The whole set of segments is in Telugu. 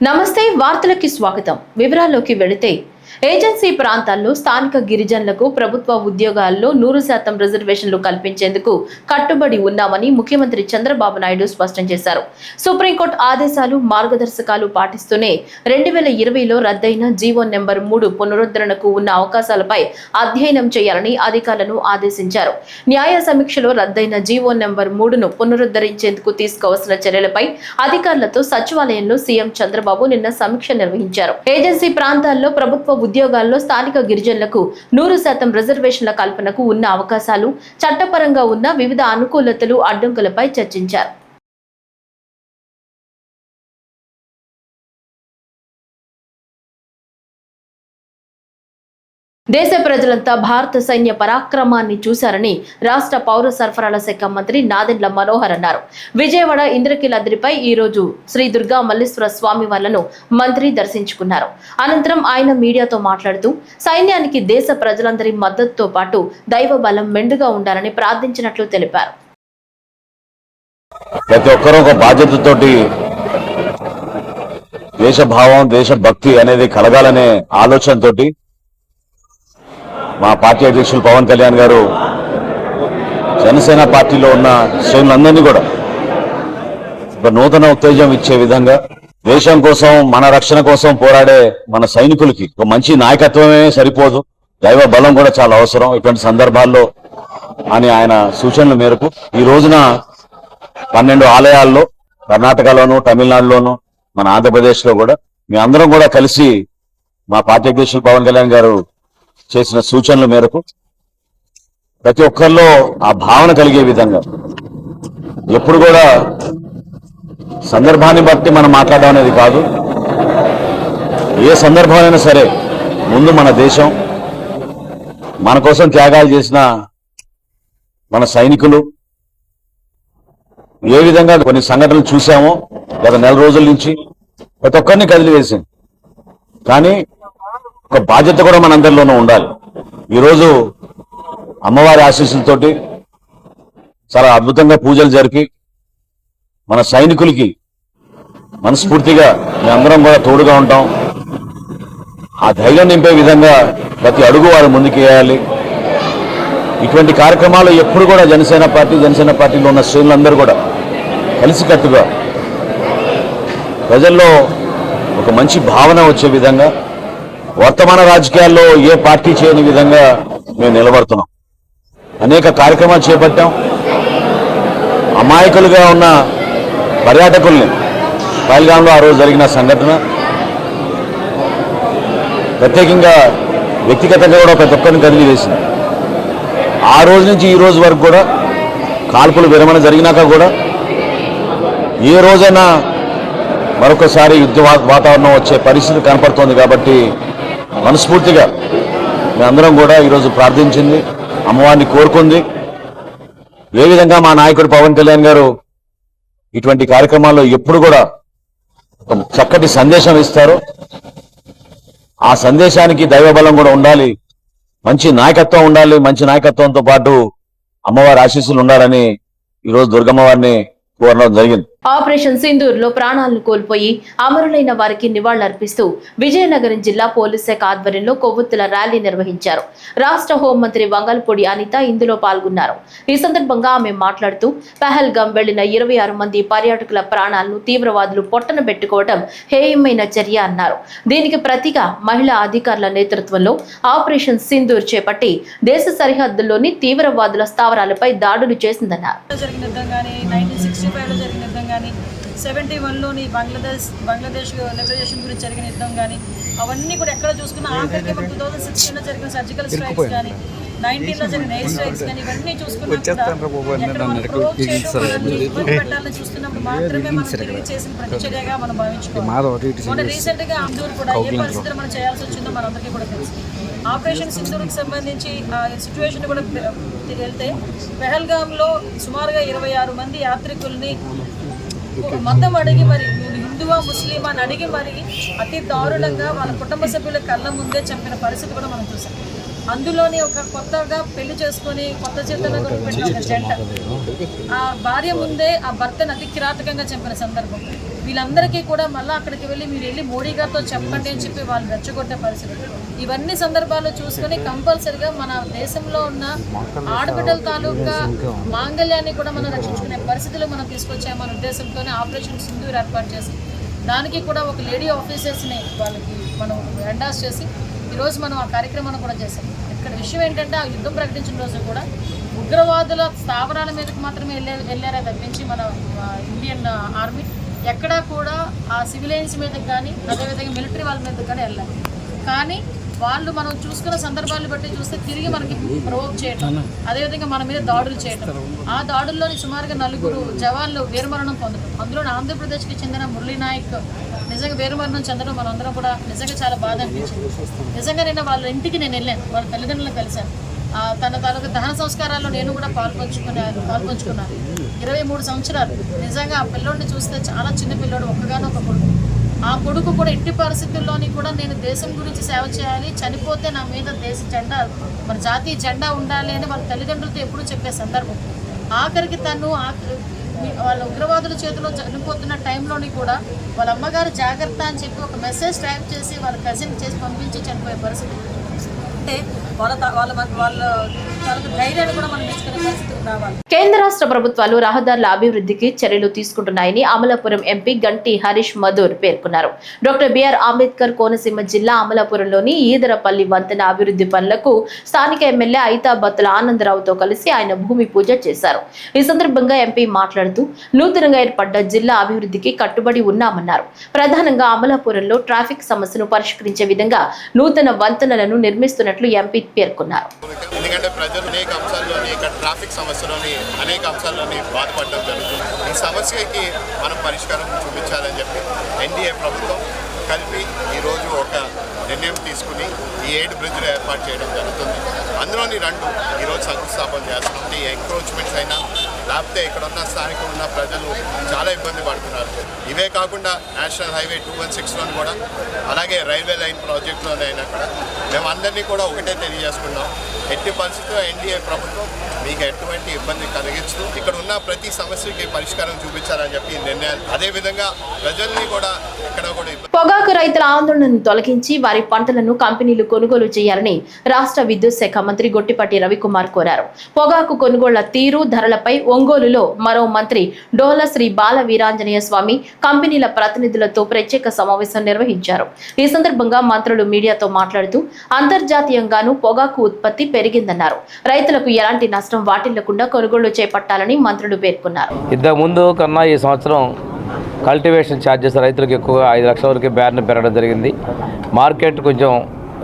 నమస్తే వార్తలకి స్వాగతం. వివరాల్లోకి వెళితే ఏజెన్సీ ప్రాంతాల్లో స్థానిక గిరిజనులకు ప్రభుత్వ ఉద్యోగాల్లో 100% రిజర్వేషన్లు కల్పించేందుకు కట్టుబడి ఉన్నామని ముఖ్యమంత్రి చంద్రబాబు నాయుడు స్పష్టం చేశారు. సుప్రీంకోర్టు ఆదేశాలు మార్గదర్శకాలు పాటిస్తూనే 2020లో రద్దయిన జీవో నెంబర్ 3 పునరుద్ధరణకు ఉన్న అవకాశాలపై అధ్యయనం చేయాలని అధికారులను ఆదేశించారు. న్యాయ సమీక్షలో రద్దయిన జీవో నెంబర్ 3ను పునరుద్ధరించేందుకు తీసుకోవాల్సిన చర్యలపై అధికారులతో సచివాలయంలో సీఎం చంద్రబాబు నిన్న సమీక్ష నిర్వహించారు. ఏజెన్సీ ప్రాంతాల్లో ప్రభుత్వ ఉద్యోగాల్లో స్థానిక గిరిజనులకు 100% రిజర్వేషన్ల కల్పనకు ఉన్న అవకాశాలు, చట్టపరంగా ఉన్న వివిధ అనుకూలతలు, అడ్డంకులపై చర్చించారు. దేశ ప్రజలంతా భారత సైన్య పరాక్రమాన్ని చూశారని రాష్ట్ర పౌర సరఫరాల శాఖ మంత్రి నాదెండ్ల మనోహర్ అన్నారు. విజయవాడ ఇంద్రకీలాద్రిపై ఈ రోజు శ్రీ దుర్గా మల్లేశ్వర స్వామి వార్లను మంత్రి దర్శించుకున్నారు. అనంతరం ఆయన మీడియాతో మాట్లాడుతూ సైన్యానికి దేశ ప్రజలందరి మద్దతుతో పాటు దైవ బలం మెండుగా ఉండాలని ప్రార్థించినట్లు తెలిపారు. ప్రతి ఒక్కరూ ఒక బాధ్యతతోటి దేశభావం, దేశభక్తి అనేది కలగాలనే ఆలోచనతోటి మా పార్టీ అధ్యక్షులు పవన్ కళ్యాణ్ గారు జనసేన పార్టీలో ఉన్న శ్రేణులందరినీ కూడా ఒక నూతన ఉత్తేజం ఇచ్చే విధంగా దేశం కోసం, మన రక్షణ కోసం పోరాడే మన సైనికులకి ఒక మంచి నాయకత్వమే సరిపోదు, దైవ బలం కూడా చాలా అవసరం ఇటువంటి సందర్భాల్లో అని ఆయన సూచనల మేరకు ఈ రోజున 12 ఆలయాల్లో కర్ణాటకలోను, తమిళనాడులోను, మన ఆంధ్రప్రదేశ్లో కూడా మీ అందరం కూడా కలిసి మా పార్టీ అధ్యక్షులు పవన్ కళ్యాణ్ గారు చేసిన సూచనల మేరకు ప్రతి ఒక్కరిలో ఆ భావన కలిగే విధంగా ఎప్పుడు కూడా సందర్భాన్ని బట్టి మనం మాట్లాడడం అనేది కాదు, ఏ సందర్భమైనా సరే ముందు మన దేశం, మన కోసం త్యాగాలు చేసిన మన సైనికులు ఏ విధంగా కొన్ని సంఘటనలు చూసామో గత నెల రోజుల నుంచి ప్రతి ఒక్కరిని కదిలివేసింది. కానీ ఒక బాధ్యత కూడా మనందరిలోనూ ఉండాలి. ఈరోజు అమ్మవారి ఆశీస్సులతోటి చాలా అద్భుతంగా పూజలు జరిపి మన సైనికులకి మనస్ఫూర్తిగా మేమందరం కూడా తోడుగా ఉంటాం. ఆ ధైర్యం నింపే విధంగా ప్రతి అడుగు వారు ముందుకు వేయాలి. ఇటువంటి కార్యక్రమాలు ఎప్పుడు కూడా జనసేన పార్టీలో ఉన్న శ్రేణులందరూ కూడా కలిసికట్టుగా ప్రజల్లో ఒక మంచి భావన వచ్చే విధంగా వర్తమాన రాజకీయాల్లో ఏ పార్టీ చేయని విధంగా మేము నిలబడుతున్నాం. అనేక కార్యక్రమాలు చేపట్టాం. అమాయకులుగా ఉన్న పర్యాటకుల్ని పహల్గాంలో ఆ రోజు జరిగిన సంఘటన ప్రత్యేకంగా వ్యక్తిగతంగా కూడా ప్రతి ఒక్కరిని కదిలి వేసింది. ఆ రోజు నుంచి ఈ రోజు వరకు కూడా కాల్పులు విరమణ జరిగినాక కూడా ఏ రోజైనా మరొకసారి యుద్ధ వాతావరణం వచ్చే పరిస్థితి కనపడుతోంది. కాబట్టి మనస్ఫూర్తిగా మేమందరం కూడా ఈరోజు ప్రార్థించింది, అమ్మవారిని కోరుకుంది. ఏ విధంగా మా నాయకుడు పవన్ కళ్యాణ్ గారు ఇటువంటి కార్యక్రమాల్లో ఎప్పుడు కూడా ఒక చక్కటి సందేశం ఇస్తారు, ఆ సందేశానికి దైవబలం కూడా ఉండాలి, మంచి నాయకత్వం ఉండాలి. మంచి నాయకత్వంతో పాటు అమ్మవారి ఆశీస్సులు ఉండాలని ఈరోజు దుర్గమ్మవారిని కోరడం జరిగింది. ఆపరేషన్ సింధూర్ లో ప్రాణాలను కోల్పోయి అమరులైన వారికి నివాళులర్పిస్తూ విజయనగరం జిల్లా పోలీస్ శాఖ ఆధ్వర్యంలో కొవ్వొత్తుల ర్యాలీ నిర్వహించారు. రాష్ట్ర హోంమంత్రి వంగల్పూడి అనిత ఇందులో పాల్గొన్నారు. ఈ సందర్భంగా ఆమె మాట్లాడుతూ పహల్గాం వెళ్లిన 26 మంది పర్యాటకుల ప్రాణాలను తీవ్రవాదులు పొట్టన పెట్టుకోవడం హేయమైన చర్య అన్నారు. దీనికి ప్రతిగా మహిళా అధికారుల నేతృత్వంలో ఆపరేషన్ సింధూర్ చేపట్టి దేశ సరిహద్దుల్లోని తీవ్రవాదుల స్థావరాలపై దాడులు చేసిందన్నారు. 71లోని బంగ్లాదేశ్ లిబరేషన్ గురించి జరిగిన యుద్ధం కానీ అవన్నీ కూడా ఎక్కడ చూసుకున్నా ఆఖరికి 2016లో జరిగిన సర్జికల్ స్ట్రైక్స్ కానీ 19లో జరిగిన ఎయిర్ స్ట్రైక్స్ కానీ ఇవన్నీ చూసుకున్నప్పుడు చూస్తున్నప్పుడు మాత్రమే మనం తిరిగి చేసిన ప్రతిచర్యగా మనం భావించుకోవాలి. రీసెంట్గా అంజూర్ కూడా ఏ పరిస్థితులు మనం చేయాల్సి వచ్చిందో మనందరికీ కూడా తెలుసు. ఆపరేషన్ సింధూర్కి సంబంధించి సిచ్యువేషన్ కూడా వెళ్తే పెహల్గాంలో సుమారుగా 26 మంది యాత్రికుల్ని మతం అడిగి మరి హిందువా ముస్లిమా అని అడిగి మరి అతి దారుణంగా వాళ్ళ కుటుంబ సభ్యుల కళ్ళ ముందే చంపిన పరిస్థితి కూడా మనం చూసాం. అందులోని ఒక కొత్తగా పెళ్లి చేసుకొని కొత్త చేతుల్లో కొనుక్కుంటున్న ఒక జంట ఆ భార్య ముందే ఆ భర్తను అతి కిరాతకంగా చంపిన సందర్భం. వీళ్ళందరికీ కూడా మళ్ళీ అక్కడికి వెళ్ళి మీరు వెళ్ళి మోడీ గారితో చెప్పండి అని చెప్పి వాళ్ళు రెచ్చగొట్టే పరిస్థితి. ఇవన్నీ సందర్భాల్లో చూసుకొని కంపల్సరిగా మన దేశంలో ఉన్న ఆడబిడ్డల తాలూకా మాంగళ్యాన్ని కూడా మనం రక్షించుకునే పరిస్థితులు మనం తీసుకొచ్చామన్న ఉద్దేశంతోనే ఆపరేషన్ సింధూర్ ఏర్పాటు చేసి దానికి కూడా ఒక లేడీ ఆఫీసర్స్ని వాళ్ళకి మనం ఎండాస్ చేసి ఈరోజు మనం ఆ కార్యక్రమాన్ని కూడా చేసాం. ఇక్కడ విషయం ఏంటంటే ఆ యుద్ధం ప్రకటించిన రోజు కూడా ఉగ్రవాదుల స్థావరాల మీదకి మాత్రమే వెళ్ళారే తప్పించి మన ఇండియన్ ఆర్మీ ఎక్కడా కూడా ఆ సివిలియన్స్ మీదకి కానీ అదేవిధంగా మిలిటరీ వాళ్ళ మీదకి కానీ వెళ్ళాలి. కానీ వాళ్ళు మనం చూసుకున్న సందర్భాలను బట్టి చూస్తే తిరిగి మనకి ప్రొవోక్ చేయటం, అదేవిధంగా మన మీద దాడులు చేయటం. ఆ దాడుల్లోని సుమారుగా 4 జవాన్లు వీరమరణం పొందడం, అందులో ఆంధ్రప్రదేశ్కి చెందిన మురళీ నాయక్ నిజంగా వీరమరణం చెందడం మనందరం కూడా నిజంగా చాలా బాధ అనిపించింది. నిజంగా నేను వాళ్ళ ఇంటికి నేను వెళ్ళాను, వాళ్ళ తల్లిదండ్రులను కలిశాను. తన తాలూకు దహన సంస్కారాల్లో నేను కూడా పాల్పంచుకున్నాను. 23 సంవత్సరాలు. నిజంగా ఆ పిల్లోడిని చూస్తే చాలా చిన్న పిల్లోడు, ఒక్కగానో ఒక కొడుకు. ఆ కొడుకు కూడా ఎట్టి పరిస్థితుల్లోని కూడా నేను దేశం గురించి సేవ చేయాలి, చనిపోతే నా మీద దేశ జెండా మన జాతీయ జెండా ఉండాలి అని వాళ్ళ తల్లిదండ్రులతో ఎప్పుడూ చెప్పే సందర్భం. ఆఖరికి తను వాళ్ళ ఉగ్రవాదుల చేతిలో చనిపోతున్న టైంలోని కూడా వాళ్ళ అమ్మగారు జాగ్రత్త అని చెప్పి ఒక మెసేజ్ టైప్ చేసి వాళ్ళ కజిన్ చేసి పంపించి చనిపోయే పరిస్థితి. అంటే వాళ్ళ ధైర్యాన్ని కూడా మనం నేర్చుకునే పరిస్థితికి రావాలి. కేంద్ర రాష్ట్ర ప్రభుత్వాలు రహదారుల అభివృద్ధికి చర్యలు తీసుకుంటున్నాయని అమలాపురం ఎంపీ గంటి హరీష్ మధుర్ పేర్కొన్నారు. డాక్టర్ బిఆర్ అంబేద్కర్ కోనసీమ జిల్లా అమలాపురంలోని ఈదరపల్లి వంతెన అభివృద్ధి పనులకు స్థానిక ఎమ్మెల్యే ఐతాబత్తుల ఆనందరావుతో కలిసి ఆయన భూమి పూజ చేశారు. ఈ సందర్భంగా ఎంపీ మాట్లాడుతూ నూతనంగా ఏర్పడ్డ జిల్లా అభివృద్ధికి కట్టుబడి ఉన్నామన్నారు. ప్రధానంగా అమలాపురంలో ట్రాఫిక్ సమస్యను పరిష్కరించే విధంగా నూతన వంతెనలను నిర్మిస్తున్నట్లు ఎంపీ పేర్కొన్నారు. ఎందుకంటే ప్రజలు అనేక అంశాల్లోని ఇక్కడ ట్రాఫిక్ సమస్యలోని అనేక అంశాల్లోని బాధపడడం జరుగుతుంది. ఈ సమస్యకి మనం పరిష్కారం చూపించాలని చెప్పి ఎన్డీఏ ప్రభుత్వం కలిపి ఈరోజు ఒక నిర్ణయం తీసుకుని ఈ 7 బ్రిడ్జ్లు ఏర్పాటు చేయడం జరుగుతుంది. అందులోని 2 ఈరోజు శంకుస్థాపన చేస్తున్నాం. ఈ ఎంక్రోచ్మెంట్స్ అయినా లేకపోతే ఇక్కడ ఉన్న స్థానికులు ఉన్న ప్రజలు చాలా ఇబ్బంది పడుతున్నారు. ఇవే కాకుండా నేషనల్ హైవే 216లోని కూడా అలాగే రైల్వే లైన్ ప్రాజెక్టులోనైనా కూడా మేము అందరినీ కూడా ఒకటే తెలియజేసుకున్నాం. ఎట్టి పరిస్థితుల్లో ఎన్డీఏ ప్రభుత్వం మీకు ఎటువంటి ఇబ్బంది కలిగిస్తూ ఇక్కడ ఉన్న ప్రతి సమస్యకి పరిష్కారం చూపించాలని చెప్పి నిర్ణయాలు, అదేవిధంగా ప్రజల్ని కూడా ఇక్కడ కూడా పొగాకు రైతుల ఆందోళనను తొలగించి వారి పంటలను కంపెనీలు కొనుగోలు చేయాలని రాష్ట్ర విద్యుత్ శాఖ మంత్రి గొట్టిపాటి రవికుమార్ కోరారు. పొగాకు కొనుగోళ్ల తీరు, ధరలపై ఒంగోలులో మరో మంత్రి డోల శ్రీ బాల వీరాంజనేయ స్వామి కంపెనీల ప్రతినిధులతో ప్రత్యేక సమావేశం నిర్వహించారు. ఈ సందర్భంగా మంత్రులు మీడియాతో మాట్లాడుతూ అంతర్జాతీయంగానూ పొగాకు ఉత్పత్తి పెరిగిందన్నారు. రైతులకు ఎలాంటి నష్టం వాటిల్లకుండా కొనుగోళ్లు చేపట్టాలని మంత్రులు పేర్కొన్నారు. ఇంతకు ముందు కన్నా ఈ సంవత్సరం కల్టివేషన్ ఛార్జెస్ రైతులకు ఎక్కువగా 5 లక్షల వరకు బ్యాన్ పెరగడం జరిగింది. మార్కెట్ కొంచెం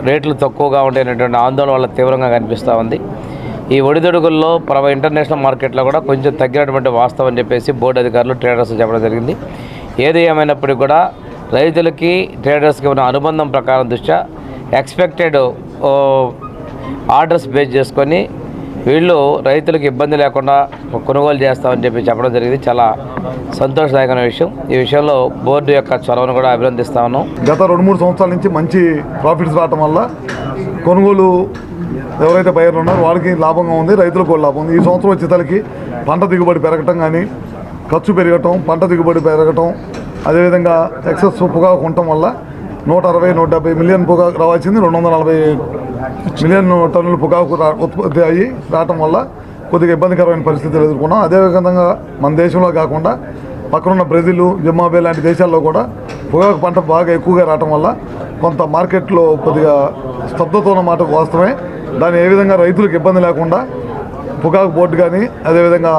రేట్లు తక్కువగా ఉండేటువంటి ఆందోళన వల్ల తీవ్రంగా కనిపిస్తూ ఉంది. ఈ ఒడిదొడుగుల్లో ఇంటర్నేషనల్ మార్కెట్లో కూడా కొంచెం తగ్గినటువంటి వాస్తవం అని చెప్పేసి బోర్డు అధికారులు ట్రేడర్స్ చెప్పడం జరిగింది. ఏది ఏమైనప్పటికీ కూడా రైతులకి ట్రేడర్స్కి ఉన్న అనుబంధం ప్రకారం దృష్ట్యా ఎక్స్పెక్టెడ్ ఆర్డర్స్ బేస్ చేసుకొని వీళ్ళు రైతులకు ఇబ్బంది లేకుండా కొనుగోలు చేస్తామని చెప్పి చెప్పడం జరిగింది. చాలా సంతోషదాయకమైన విషయం. ఈ విషయంలో బోర్డు యొక్క చొరవను కూడా అభినందిస్తా ఉన్నాం. గత 2-3 సంవత్సరాల నుంచి మంచి ప్రాఫిట్స్ రావటం వల్ల కొనుగోలు ఎవరైతే బయర్లు ఉన్నారో వాళ్ళకి లాభంగా ఉంది, రైతులకు కూడా లాభం ఉంది. ఈ సంవత్సరం వచ్చేసరికి పంట దిగుబడి పెరగటం కానీ, ఖర్చు పెరగటం, పంట దిగుబడి పెరగటం, అదేవిధంగా ఎక్సెస్ పొగాకు ఉండటం వల్ల 160-170 మిలియన్ పొగాకు రావాల్సింది 240 మిలియన్ టన్నుల పొగాకు ఉత్పత్తి అయ్యి రావటం వల్ల కొద్దిగా ఇబ్బందికరమైన పరిస్థితులు ఎదుర్కొన్నాం. అదేవిధంగా మన దేశంలో కాకుండా పక్కనున్న బ్రెజిల్, జింబాబ్వే లాంటి దేశాల్లో కూడా పొగాకు పంట బాగా ఎక్కువగా రావటం వల్ల కొంత మార్కెట్లో కొద్దిగా స్తబ్దత ఉన్న మాట వాస్తవమే. దాన్ని ఏ విధంగా రైతులకు ఇబ్బంది లేకుండా పొగాకు బోర్డు కానీ, అదేవిధంగా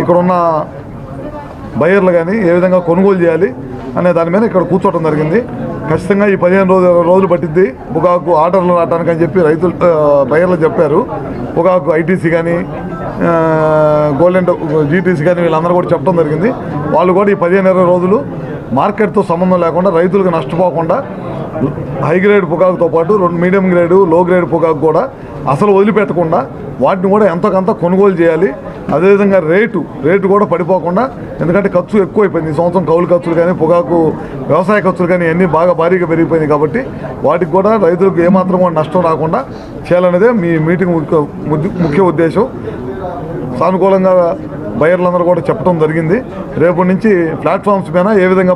ఇక్కడున్న బయర్లు కానీ ఏ విధంగా కొనుగోలు చేయాలి అనే దాని మీద ఇక్కడ కూర్చోవడం జరిగింది. ఖచ్చితంగా ఈ 15 రోజులు పట్టిద్ది పొగాకు ఆర్డర్లు రావడానికి అని చెప్పి రైతులు బయర్లు చెప్పారు. పొగాకు ఐటీసీ కానీ, గోల్డెన్ జీటీసీ కానీ వీళ్ళందరూ కూడా చెప్పడం జరిగింది. వాళ్ళు కూడా ఈ 15-20 రోజులు మార్కెట్తో సంబంధం లేకుండా రైతులకు నష్టపోకుండా హై గ్రేడ్ పొగాకుతో పాటు 2 మీడియం గ్రేడు లో గ్రేడ్ పొగాకు కూడా అసలు వదిలిపెట్టకుండా వాటిని కూడా ఎంతకంత కొనుగోలు చేయాలి. అదేవిధంగా రేటు కూడా పడిపోకుండా, ఎందుకంటే ఖర్చు ఎక్కువైపోయింది ఈ సంవత్సరం. కౌలు ఖర్చులు కానీ పొగాకు వ్యవసాయ ఖర్చులు కానీ అన్నీ బాగా భారీగా పెరిగిపోయింది కాబట్టి వాటికి కూడా రైతులకు ఏమాత్రం కూడా నష్టం రాకుండా చేయాలనేదే మీ మీటింగ్ ముఖ్య ఉద్దేశం. సానుకూలంగా బయర్లందరూ కూడా చెప్పడం జరిగింది. రేపటి నుంచి ప్లాట్ఫామ్స్ పైన ఏ విధంగా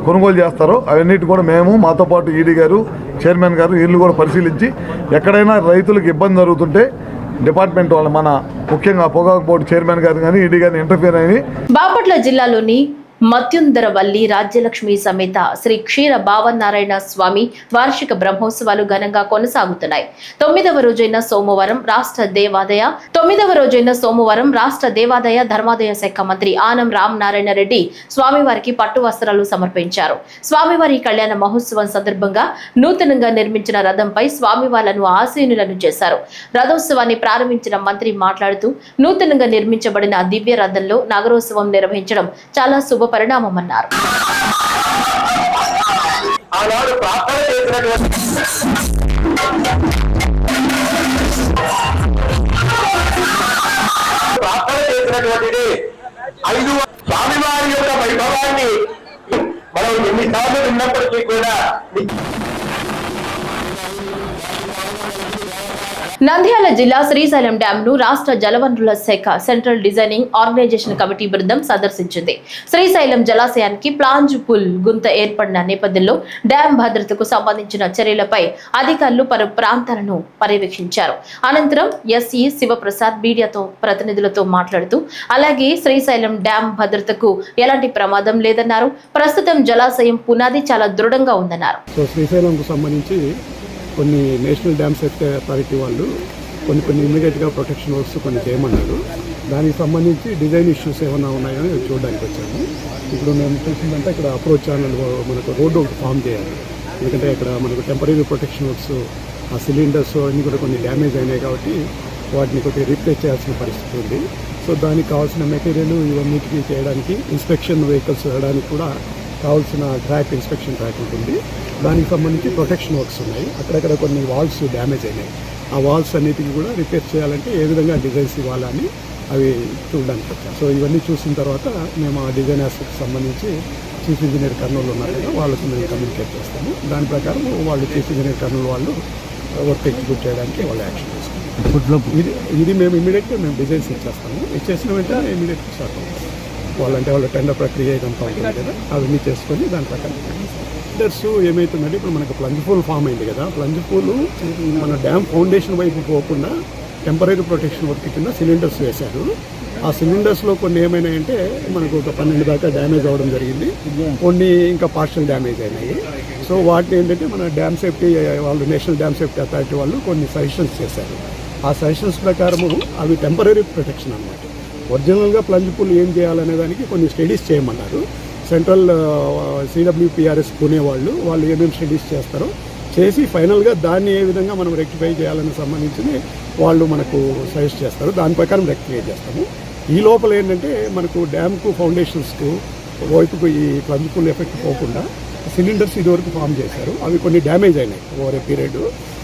కొనుగోలు చేస్తారో అవన్నిటి కూడా మేము, మాతో పాటు ఈడీ గారు, చైర్మన్ గారు వీళ్ళు కూడా పరిశీలించి ఎక్కడైనా రైతులకు ఇబ్బంది జరుగుతుంటే డిపార్ట్మెంట్ వాళ్ళు, మన ముఖ్యంగా పొగాకు బోర్డు చైర్మన్ గారు కానీ ఈడీ గారిని ఇంటర్ఫియర్ అయ్యి బాపట్ల జిల్లాలోని మత్యుందరవల్లి రాజ్యలక్ష్మి సమేత శ్రీ క్షీర భావనారాయణ స్వామి వార్షిక బ్రహ్మోత్సవాలు ఘనంగా కొనసాగుతున్నాయి. 9వ రోజైన సోమవారం రాష్ట్ర దేవాదాయ ధర్మాదాయ శాఖ మంత్రి ఆనం రామనారాయణ రెడ్డి స్వామివారికి పట్టు వస్త్రాలు సమర్పించారు. స్వామివారి కళ్యాణ మహోత్సవం సందర్భంగా నూతనంగా నిర్మించిన రథంపై స్వామివార్లను ఆసీనులను చేశారు. రథోత్సవాన్ని ప్రారంభించిన మంత్రి మాట్లాడుతూ, నూతనంగా నిర్మించబడిన దివ్య రథంలో నగరోత్సవం నిర్వహించడం చాలా శుభ పరిణామమన్నారు. స్వామివారి యొక్క వైభవాన్ని మనం ఎన్నిసార్లు విన్నప్పటికీ కూడా నంద్యాల జిల్లా శ్రీశైలం డ్యాం ను రాష్ట్ర జలవనరుల శాఖ సెంట్రల్ డిజైనింగ్ ఆర్గనైజేషన్ కమిటీ బృందం సందర్శించింది. శ్రీశైలం జలాశయానికి ప్లాంజ్ పుల్ గుంత ఏర్పడిన నేపథ్యంలో డ్యాం భద్రతకు సంబంధించిన చర్యలపై అధికారులు పలు ప్రాంతాలను పర్యవేక్షించారు. అనంతరం ఎస్ఈ శివప్రసాద్ మీడియాతో ప్రతినిధులతో మాట్లాడుతూ, అలాగే శ్రీశైలం డ్యాం భద్రతకు ఎలాంటి ప్రమాదం లేదన్నారు. ప్రస్తుతం జలాశయం పునాది చాలా దృఢంగా ఉందన్నారు. శ్రీశైలంకు సంబంధించి కొన్ని నేషనల్ డ్యామ్ సేఫ్టీ అథారిటీ వాళ్ళు కొన్ని ఇమ్మీడియట్గా ప్రొటెక్షన్ వర్క్స్ కొన్ని చేయమన్నారు. దానికి సంబంధించి డిజైన్ ఇష్యూస్ ఏమైనా ఉన్నాయని చూడడానికి వచ్చాము. ఇప్పుడు మేము చూసిందంటే ఇక్కడ అప్రోచ్ ఛానల్ మనకు రోడ్డు ఒకటి ఫామ్ చేయాలి. ఎందుకంటే ఇక్కడ మనకు టెంపరీ ప్రొటెక్షన్ వర్క్స్, ఆ సిలిండర్స్ అన్నీ కూడా కొన్ని డ్యామేజ్ అయినాయి కాబట్టి వాటిని కొద్దిగా రీప్లేస్ చేయాల్సిన పరిస్థితి ఉంది. సో దానికి కావాల్సిన మెటీరియల్ ఇవన్నిటికీ చేయడానికి ఇన్స్పెక్షన్ వెహికల్స్ వెళ్ళడానికి కూడా కావాల్సిన ఇన్స్పెక్షన్ ట్రాక్ ఉంటుంది. దానికి సంబంధించి ప్రొటెక్షన్ వర్క్స్ ఉన్నాయి. అక్కడక్కడ కొన్ని వాల్స్ డ్యామేజ్ అయినాయి. ఆ వాల్స్ అన్నిటికీ కూడా రిపేర్ చేయాలంటే ఏ విధంగా డిజైన్స్ ఇవ్వాలని అవి చూడడానికి వచ్చాం. సో ఇవన్నీ చూసిన తర్వాత మేము ఆ డిజైన్ ఆస్పెక్ట్కి సంబంధించి చీఫ్ ఇంజనీర్ కర్నూలు ఉన్నారు కదా, వాళ్ళకి మేము కమ్యూనికేట్ చేస్తాము. దాని ప్రకారం వాళ్ళు చీఫ్ ఇంజనీర్ కర్నూలు వాళ్ళు వర్క్ ఎగ్జిక్యూట్ చేయడానికి వాళ్ళు యాక్షన్ చేస్తాము. ఇది మేము ఇమీడియట్గా మేము డిజైన్స్ ఇచ్చేస్తాము. ఇచ్చేసిన వెంటనే ఇమీడియట్గా స్టార్ట్ అవుతాం. వాళ్ళ టెండర్ ప్రక్రియ ఇదంతా ఉంటుంది కదా, అవన్నీ చేసుకొని దాని ప్రకారం టెండర్స్ ఏమవుతుందంటే ఇప్పుడు మనకు ప్లంజ్ పూల్ ఫామ్ అయింది కదా, ప్లంజ్ పూల్ మన డ్యామ్ ఫౌండేషన్ వైపు పోకుండా టెంపరీ ప్రొటెక్షన్ వర్క్ కింద సిలిండర్స్ వేశారు. ఆ సిలిండర్స్లో కొన్ని ఏమైనాయంటే మనకు ఒక 12 దాకా డ్యామేజ్ అవ్వడం జరిగింది. కొన్ని ఇంకా పార్షల్ డ్యామేజ్ అయినాయి. సో వాటిని ఏంటంటే మన డ్యామ్ సేఫ్టీ వాళ్ళు, నేషనల్ డ్యామ్ సేఫ్టీ అథారిటీ వాళ్ళు కొన్ని సజెషన్స్ చేశారు. ఆ సజెషన్స్ ప్రకారము అవి టెంపరీ ప్రొటెక్షన్ అన్నమాట. ఒరిజినల్గా ప్లంజ్ పూల్ ఏం చేయాలనే దానికి కొన్ని స్టడీస్ చేయమన్నారు. సెంట్రల్ CWPRS పునే వాళ్ళు ఏమేమి స్టడీస్ చేస్తారో చేసి ఫైనల్గా దాన్ని ఏ విధంగా మనం రెక్టిఫై చేయాలని సంబంధించి వాళ్ళు మనకు సజెస్ట్ చేస్తారు. దాని ప్రకారం రెక్టిఫై చేస్తాము. ఈ లోపల ఏంటంటే మనకు డ్యామ్కు ఫౌండేషన్స్కు వైపుకు ఈ ప్లంజ్ పూల్ ఎఫెక్ట్ పోకుండా సిలిండర్స్ ఇదివరకు ఫామ్ చేశారు. అవి కొన్ని డ్యామేజ్ అయినాయి ఓవర్ ఏ పీరియడ్.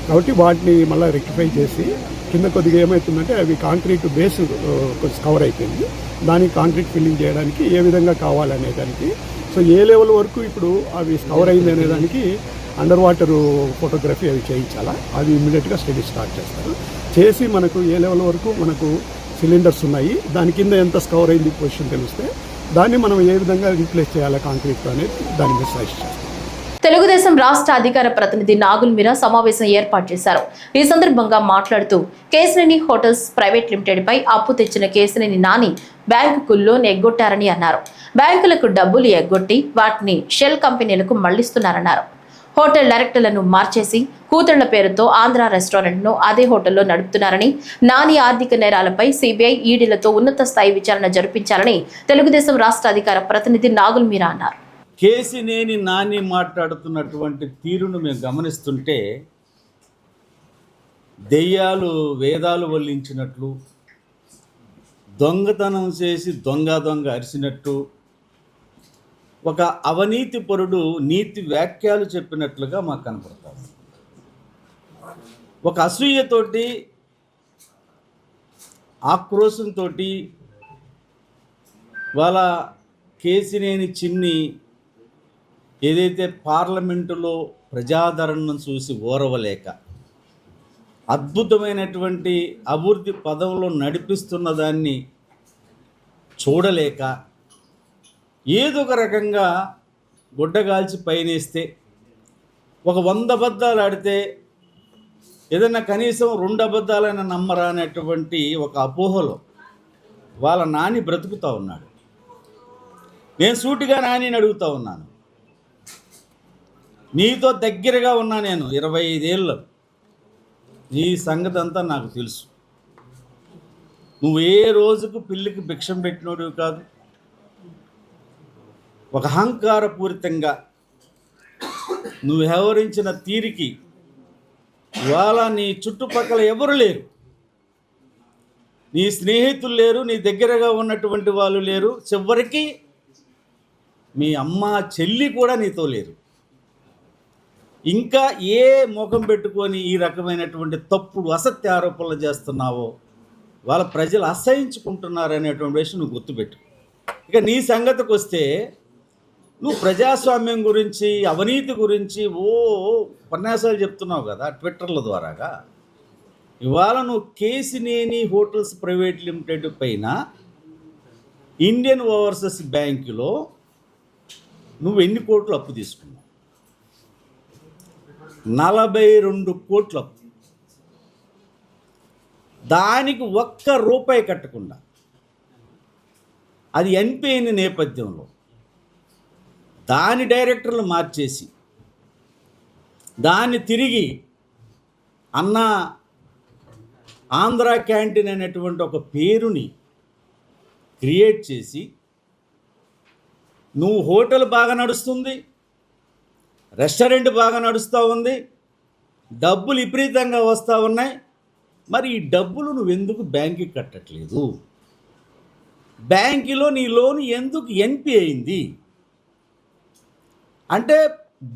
కాబట్టి వాటిని మళ్ళీ రెక్టిఫై చేసి కింద కొద్దిగా ఏమవుతుందంటే అవి కాంక్రీట్ బేస్ కొంచెం కవర్ అయిపోయింది. దానికి కాంక్రీట్ ఫిల్లింగ్ చేయడానికి ఏ విధంగా కావాలనే దానికి, సో ఏ లెవెల్ వరకు ఇప్పుడు అవి కవర్ అయింది అనే దానికి అండర్ వాటర్ ఫోటోగ్రఫీ అవి చేయించాలా, అది ఇమ్మీడియట్గా స్టడీ స్టార్ట్ చేస్తారు. చేసి మనకు ఏ లెవెల్ వరకు మనకు సిలిండర్స్ ఉన్నాయి, దాని కింద ఎంత కవర్ అయింది పొజిషన్ తెలిస్తే దాన్ని మనం ఏ విధంగా రీప్లేస్ చేయాలా కాంక్రీట్ అనేది దాని మీద సజెస్ట్ చేస్తాం. తెలుగుదేశం రాష్ట్ర అధికార ప్రతినిధి నాగుల్ మీరా సమావేశం ఏర్పాటు చేశారు. ఈ సందర్భంగా మాట్లాడుతూ, కేశినేని హోటల్స్ ప్రైవేట్ లిమిటెడ్ పై అప్పు తెచ్చిన కేశినేని నాని బ్యాంకుకు లోన్ ఎగ్గొట్టారని అన్నారు. బ్యాంకులకు డబ్బులు ఎగ్గొట్టి వాటిని షెల్ కంపెనీలకు మళ్లిస్తున్నారన్నారు. హోటల్ డైరెక్టర్లను మార్చేసి కూతుళ్ల పేరుతో ఆంధ్ర రెస్టారెంట్ ను అదే హోటల్లో నడుపుతున్నారని, నాని ఆర్థిక నేరాలపై సిబిఐ, ఈడీలతో ఉన్నత స్థాయి విచారణ జరిపించాలని తెలుగుదేశం రాష్ట్ర అధికార ప్రతినిధి నాగుల్ మీరా అన్నారు. కేశినేని నాని మాట్లాడుతున్నటువంటి తీరును మేము గమనిస్తుంటే దెయ్యాలు వేదాలు వల్లించినట్లు, దొంగతనం చేసి దొంగ అరిసినట్టు, ఒక అవినీతి పరుడు నీతి వ్యాఖ్యలు చెప్పినట్లుగా మాకు కనపడతారు. ఒక అసూయతోటి, ఆక్రోశంతో వాళ్ళ కేసినేని చిన్ని ఏదైతే పార్లమెంటులో ప్రజాదరణను చూసి ఓరవలేక అద్భుతమైనటువంటి అభివృద్ధి పదవులో నడిపిస్తున్న దాన్ని చూడలేక ఏదో ఒక రకంగా గుడ్డగాల్చి పైనేస్తే, ఒక 100 అబద్ధాలు ఆడితే ఏదైనా కనీసం 2 అబద్ధాలైనా నమ్మరా అనేటువంటి ఒక అపోహలో వాళ్ళ నాని బ్రతుకుతూ ఉన్నాడు. నేను సూటిగా నానిని అడుగుతూ ఉన్నాను, నీతో దగ్గరగా ఉన్నా నేను 25 ఏళ్ళు, నీ సంగతి అంతా నాకు తెలుసు. నువ్వు ఏ రోజుకు పిల్లికి భిక్షం పెట్టినోడివి కాదు. ఒక అహంకారపూరితంగా నువ్వు వ్యవహరించిన తీరికి ఇవాళ నీ చుట్టుపక్కల ఎవరు లేరు, నీ స్నేహితులు లేరు, నీ దగ్గరగా ఉన్నటువంటి వాళ్ళు లేరు, చివరికి మీ అమ్మ చెల్లి కూడా నీతో లేరు. ఇంకా ఏ ముఖం పెట్టుకొని ఈ రకమైనటువంటి తప్పుడు అసత్య ఆరోపణలు చేస్తున్నావో వాళ్ళ ప్రజలు అసహించుకుంటున్నారు అనేటువంటి విషయం నువ్వు గుర్తుపెట్టు. ఇక నీ సంగతికి వస్తే, నువ్వు ప్రజాస్వామ్యం గురించి, అవినీతి గురించి ఉపన్యాసాలు చెప్తున్నావు కదా ట్విట్టర్ల ద్వారాగా. ఇవాళ నువ్వు కేసినేని హోటల్స్ ప్రైవేట్ లిమిటెడ్ పైన ఇండియన్ ఓవర్సీస్ బ్యాంకులో నువ్వు ఎన్ని కోట్లు అప్పు తీసుకున్నావు? 42 కోట్ల అప్పు. దానికి ₹1 కట్టకుండా, అది ఎన్పిఐ నేపథ్యంలో దాని డైరెక్టర్లు మార్చేసి, దాన్ని తిరిగి ఆంధ్ర క్యాంటీన్ అనేటువంటి ఒక పేరుని క్రియేట్ చేసి, నువ్వు హోటల్ బాగా నడుస్తుంది, రెస్టారెంట్ బాగా నడుస్తూ ఉంది, డబ్బులు విపరీతంగా వస్తూ ఉన్నాయి. మరి ఈ డబ్బులు నువ్వెందుకు బ్యాంకుకి కట్టట్లేదు? బ్యాంకులో నీ లోను ఎందుకు ఎన్పి అయింది? అంటే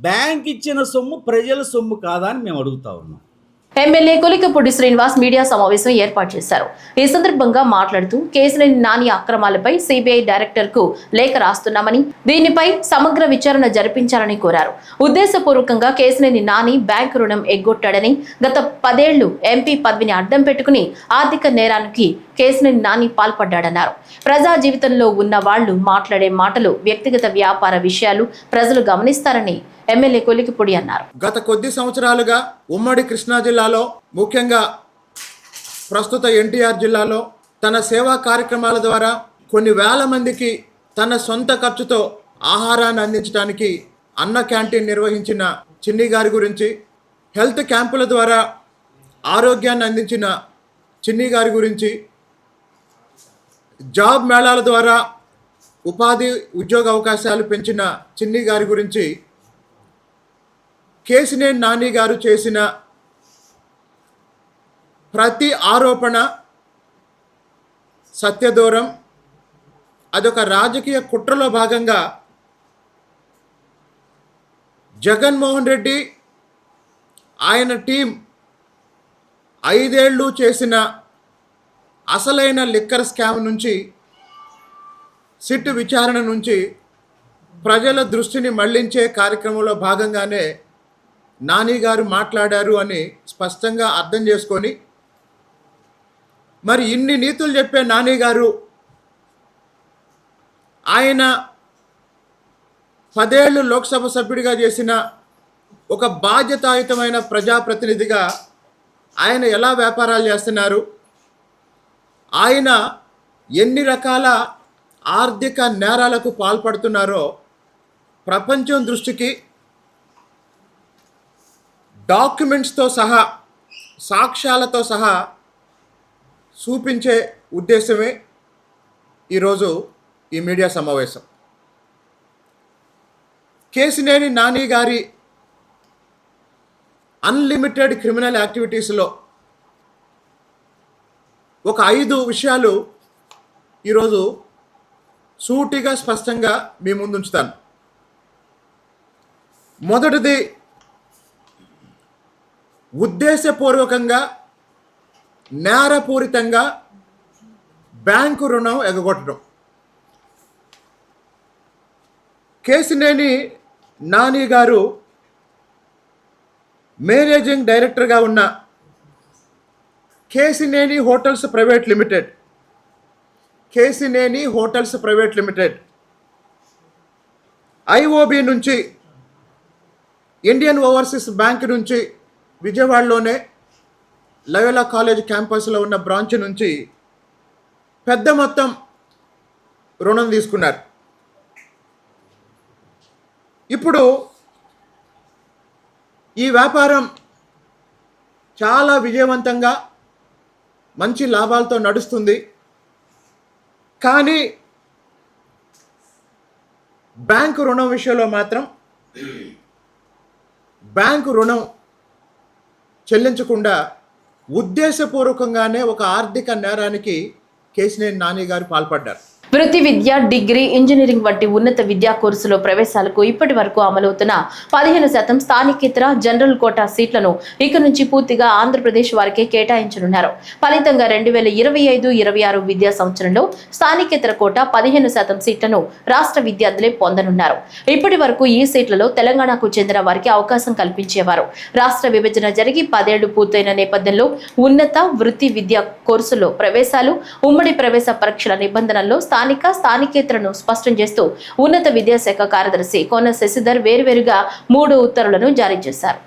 బ్యాంక్ ఇచ్చిన సొమ్ము ప్రజల సొమ్ము కాదా అని మేము అడుగుతా ఉన్నాం. ఎమ్మెల్యే కొలికపూడి శ్రీనివాస్ మీడియా సమావేశం ఏర్పాటు చేశారు. ఈ సందర్భంగా మాట్లాడుతూ కేసినేని నాని అక్రమాలపై సిబిఐ డైరెక్టర్ కు లేఖ రాస్తున్నామని, దీనిపై సమగ్ర విచారణ జరిపించాలని కోరారు. ఉద్దేశపూర్వకంగా కేసినేని నాని బ్యాంకు రుణం ఎగ్గొట్టాడని, గత 10 ఏళ్లు ఎంపీ పదవిని అడ్డం పెట్టుకుని ఆర్థిక నేరానికి కేసినేని నాని పాల్పడ్డాడన్నారు. ప్రజా జీవితంలో ఉన్న వాళ్లు మాట్లాడే మాటలు వ్యక్తిగత వ్యాపార విషయాలు ప్రజలు గమనిస్తారని ఎమ్మెల్యే కొలికిపూడి అన్నారు. గత కొద్ది సంవత్సరాలుగా ఉమ్మడి కృష్ణా జిల్లాలో, ముఖ్యంగా ప్రస్తుత ఎన్టీఆర్ జిల్లాలో తన సేవా కార్యక్రమాల ద్వారా కొన్ని వేల మందికి తన సొంత ఖర్చుతో ఆహారాన్ని అందించడానికి అన్న క్యాంటీన్ నిర్వహించిన చిన్ని గారి గురించి, హెల్త్ క్యాంపుల ద్వారా ఆరోగ్యాన్ని అందించిన చిన్ని గారి గురించి, జాబ్ మేళాల ద్వారా ఉపాధి ఉద్యోగ అవకాశాలు పెంచిన చిన్ని గారి గురించి, కేసినేని నాని గారు చేసిన ప్రతి ఆరోపణ సత్యదూరం, అదొక రాజకీయ కుట్రలో భాగంగా జగన్మోహన్ రెడ్డి ఆయన టీం 5 ఏళ్ళు చేసిన అసలైన లిక్కర్ స్కామ్ నుంచి, సిట్ విచారణ నుంచి ప్రజల దృష్టిని మళ్లించే కార్యక్రమంలో భాగంగానే నాని గారు మాట్లాడారు అని స్పష్టంగా అర్థం చేసుకొని, మరి ఇన్ని నీతులు చెప్పే నాని గారు ఆయన 10 ఏళ్ళు లోక్సభ సభ్యుడిగా చేసిన ఒక బాధ్యతాయుతమైన ప్రజాప్రతినిధిగా ఆయన ఎలా వ్యాపారాలు చేస్తున్నారు, ఆయన ఎన్ని రకాల ఆర్థిక నేరాలకు పాల్పడుతున్నారో ప్రపంచం దృష్టికి డాక్యుమెంట్స్తో సహా, సాక్ష్యాలతో సహా చూపించే ఉద్దేశమే ఈరోజు ఈ మీడియా సమావేశం. కేసినేని నాని గారి అన్లిమిటెడ్ క్రిమినల్ యాక్టివిటీస్లో ఒక 5 విషయాలు ఈరోజు సూటిగా స్పష్టంగా మీ ముందుంచుతాను. మొదటిది ఉద్దేశపూర్వకంగా నేరపూరితంగా బ్యాంకు రుణం ఎగగొట్టడం. కేశినేని నాని గారు మేనేజింగ్ డైరెక్టర్గా ఉన్న Kesineni hotels private limited IOB నుంచి, ఇండియన్ ఓవర్సీస్ బ్యాంక్ నుంచి, విజయవాడలోనే లయోలా కాలేజ్ క్యాంపస్లో ఉన్న బ్రాంచ్ నుంచి పెద్ద మొత్తం రుణం తీసుకున్నారు. ఇప్పుడు ఈ వ్యాపారం చాలా విజయవంతంగా మంచి లాభాలతో నడుస్తుంది. కానీ బ్యాంకు రుణం విషయంలో మాత్రం బ్యాంకు రుణం చెల్లించకుండా ఉద్దేశపూర్వకంగానే ఒక ఆర్థిక నేరానికి కేశినేని నాని గారు పాల్పడ్డారు. వృత్తి విద్య, డిగ్రీ, ఇంజనీరింగ్ వంటి ఉన్నత విద్యా కోర్సులో ప్రవేశాలకు ఇప్పటి వరకు అమలవుతున్న 15% స్థానికేతర జనరల్ కోటా సీట్లను ఇక నుంచి పూర్తిగా ఆంధ్రప్రదేశ్ వారికే కేటాయించనున్నారు. ఫలితంగా 2025-26 విద్యా సంవత్సరంలో స్థానికేతర కోటా 15% సీట్లను రాష్ట్ర విద్యార్థులే పొందనున్నారు. ఇప్పటి వరకు ఈ సీట్లలో తెలంగాణకు చెందిన వారికి అవకాశం కల్పించేవారు. రాష్ట్ర విభజన జరిగి 10 ఏళ్లు పూర్తయిన నేపథ్యంలో ఉన్నత వృత్తి విద్యా కోర్సులో ప్రవేశాలు, ఉమ్మడి ప్రవేశ పరీక్షల నిబంధనల్లో స్థానికేతరను స్పష్టం చేస్తూ ఉన్నత విద్యాశాఖ కార్యదర్శి కోన శశిధర్ వేర్వేరుగా 3 ఉత్తర్వులను జారీ చేశారు.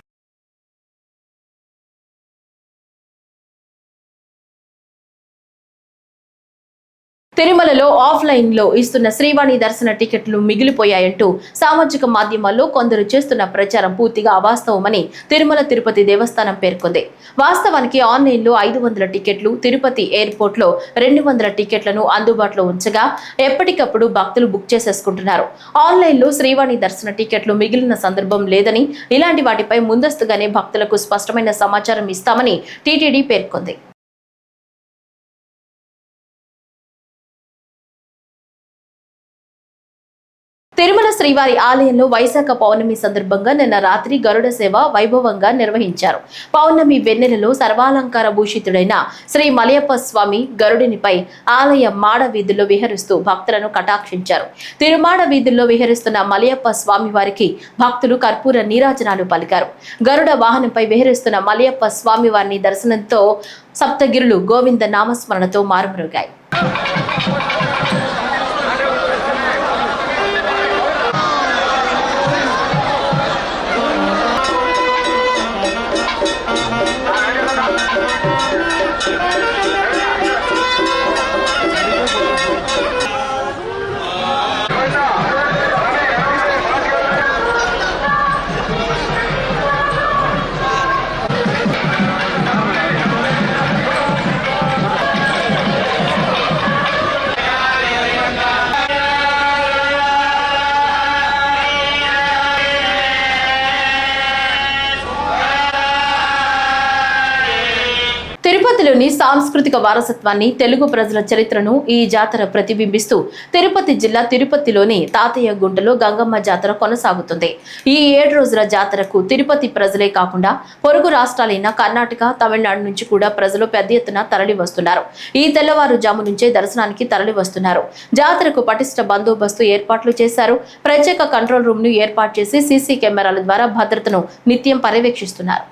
తిరుమలలో ఆఫ్లైన్ లో ఇస్తున్న శ్రీవాణి దర్శన టికెట్లు మిగిలిపోయాయంటూ సామాజిక మాధ్యమాల్లో కొందరు చేస్తున్న ప్రచారం పూర్తిగా అవాస్తవమని తిరుమల తిరుపతి దేవస్థానం పేర్కొంది. వాస్తవానికి ఆన్లైన్ లో 500 టికెట్లు, తిరుపతి ఎయిర్పోర్ట్ లో 200 టికెట్లను అందుబాటులో ఉంచగా ఎప్పటికప్పుడు భక్తులు బుక్ చేసేసుకుంటున్నారు. ఆన్లైన్ లో శ్రీవాణి దర్శన టికెట్లు మిగిలిన సందర్భం లేదని, ఇలాంటి వాటిపై ముందస్తుగానే భక్తులకు స్పష్టమైన సమాచారం ఇస్తామని టీటీడీ పేర్కొంది. తిరుమల శ్రీవారి ఆలయంలో వైశాఖ పౌర్ణమి సందర్భంగా నిన్న రాత్రి గరుడ సేవ వైభవంగా నిర్వహించారు. పౌర్ణమి వెన్నెలలో సర్వాలంకార భూషితుడైన శ్రీ మలయప్ప స్వామి గరుడినిపై ఆలయ మాడ వీధుల్లో విహరిస్తూ భక్తులను కటాక్షించారు. తిరుమాడ వీధుల్లో విహరిస్తున్న మలయప్ప స్వామి వారికి భక్తులు కర్పూర నీరాజనాలు పలికారు. గరుడ వాహనంపై విహరిస్తున్న మలయప్ప స్వామి వారిని దర్శనంతో సప్తగిరులు గోవింద నామస్మరణతో మారుమ్రోగాయి. తిరుపతిలోని సాంస్కృతిక వారసత్వాన్ని, తెలుగు ప్రజల చరిత్రను ఈ జాతర ప్రతిబింబిస్తూ తిరుపతి జిల్లా తిరుపతిలోని తాతయ్య గుంటలో గంగమ్మ జాతర కొనసాగుతుంది. ఈ 7 రోజుల జాతరకు తిరుపతి ప్రజలే కాకుండా పొరుగు రాష్ట్రాలైన కర్ణాటక, తమిళనాడు నుంచి కూడా ప్రజలు పెద్ద ఎత్తున తరలి వస్తున్నారు. ఈ తెల్లవారుజాము నుంచే దర్శనానికి తరలి వస్తున్నారు. జాతరకు పటిష్ట బందోబస్తు ఏర్పాట్లు చేశారు. ప్రత్యేక కంట్రోల్ రూమ్ ను ఏర్పాటు చేసి సీసీ కెమెరాల ద్వారా భద్రతను నిత్యం పర్యవేక్షిస్తున్నారు.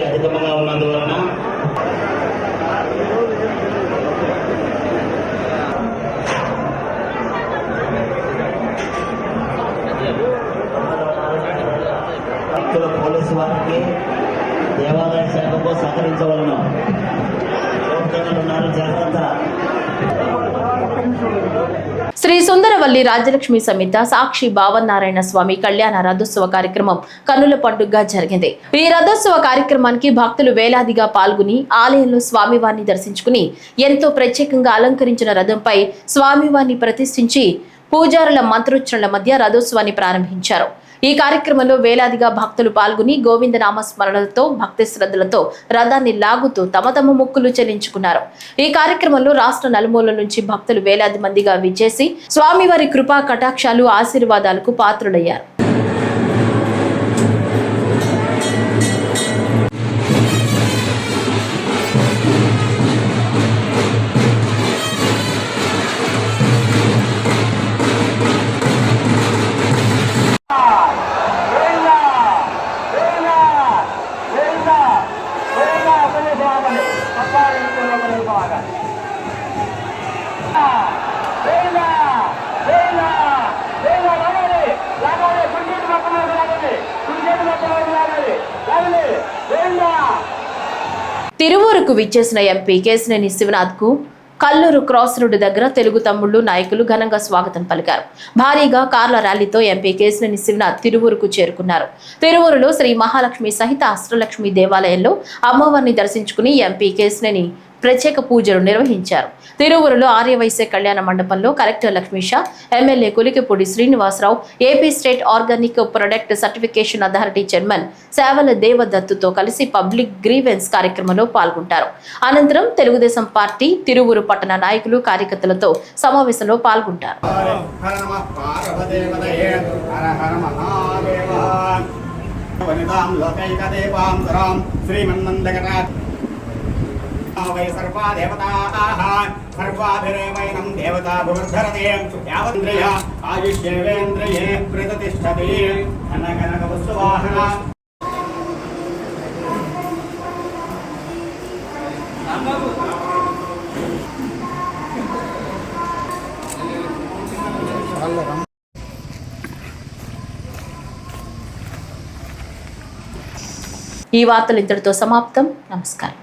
అధికంగా ఉన్నందువలన పోలీసు వారికి దేవాదాయ శాఖకు సహకరించవలను. జాగ్రత్త. శ్రీ సుందరవల్లి రాజ్యలక్ష్మి సమేత సాక్షి భావనారాయణ స్వామి కళ్యాణ రథోత్సవ కార్యక్రమం కన్నుల పండుగగా జరిగింది. ఈ రథోత్సవ కార్యక్రమానికి భక్తులు వేలాదిగా పాల్గొని ఆలయంలో స్వామివారిని దర్శించుకుని ఎంతో ప్రత్యేకంగా అలంకరించిన రథంపై స్వామివారిని ప్రతిష్ఠించి పూజారుల మంత్రోచ్చరణల మధ్య రథోత్సవాన్ని ప్రారంభించారు. ఈ కార్యక్రమంలో వేలాదిగా భక్తులు పాల్గొని గోవిందనామ స్మరణలతో భక్తి శ్రద్ధలతో రథాన్ని లాగుతూ తమ తమ మొక్కులు చెల్లించుకున్నారు. ఈ కార్యక్రమంలో రాష్ట్ర నలుమూలల నుంచి భక్తులు వేలాది మందిగా విచ్చేసి స్వామివారి కృపా కటాక్షాలు ఆశీర్వాదాలకు పాత్రులయ్యారు. తిరువూరుకు విచ్చేసిన ఎంపీ కేశినేని శివనాథ్ కు కల్లూరు క్రాస్ రోడ్డు దగ్గర తెలుగు తమ్ముళ్లు నాయకులు ఘనంగా స్వాగతం పలికారు. భారీగా కార్ల ర్యాలీతో ఎంపీ కేశినేని శివనాథ్ తిరువూరుకు చేరుకున్నారు. తిరువూరులో శ్రీ మహాలక్ష్మి సహిత అష్టలక్ష్మి దేవాలయంలో అమ్మవారిని దర్శించుకుని ఎంపీ కేశినేని ప్రత్యేక పూజలు నిర్వహించారు. తిరువూరులో ఆర్యవైశ్య కళ్యాణ మండపంలో collector Lakshmisha, MLA Kolikipudi Srinivasarao, AP state organic product certification authority chairman సేవల దేవదత్తుతో కలిసి పబ్లిక్ గ్రీవెన్స్ కార్యక్రమంలో పాల్గొంటారు. అనంతరం తెలుగుదేశం పార్టీ తిరువూరు పట్టణ నాయకులు కార్యకర్తలతో సమావేశంలో పాల్గొంటారు. वै सर्वा देवताः सर्वाभिरेवैनं देवता भुवर्धरते यावन्द्रिय आयुष्येवेन्द्रिये प्रतिष्ठति घनघनकवस्तुवाहन ఈ వార్తలు ఇంతటితో సమాప్తం. నమస్కారం.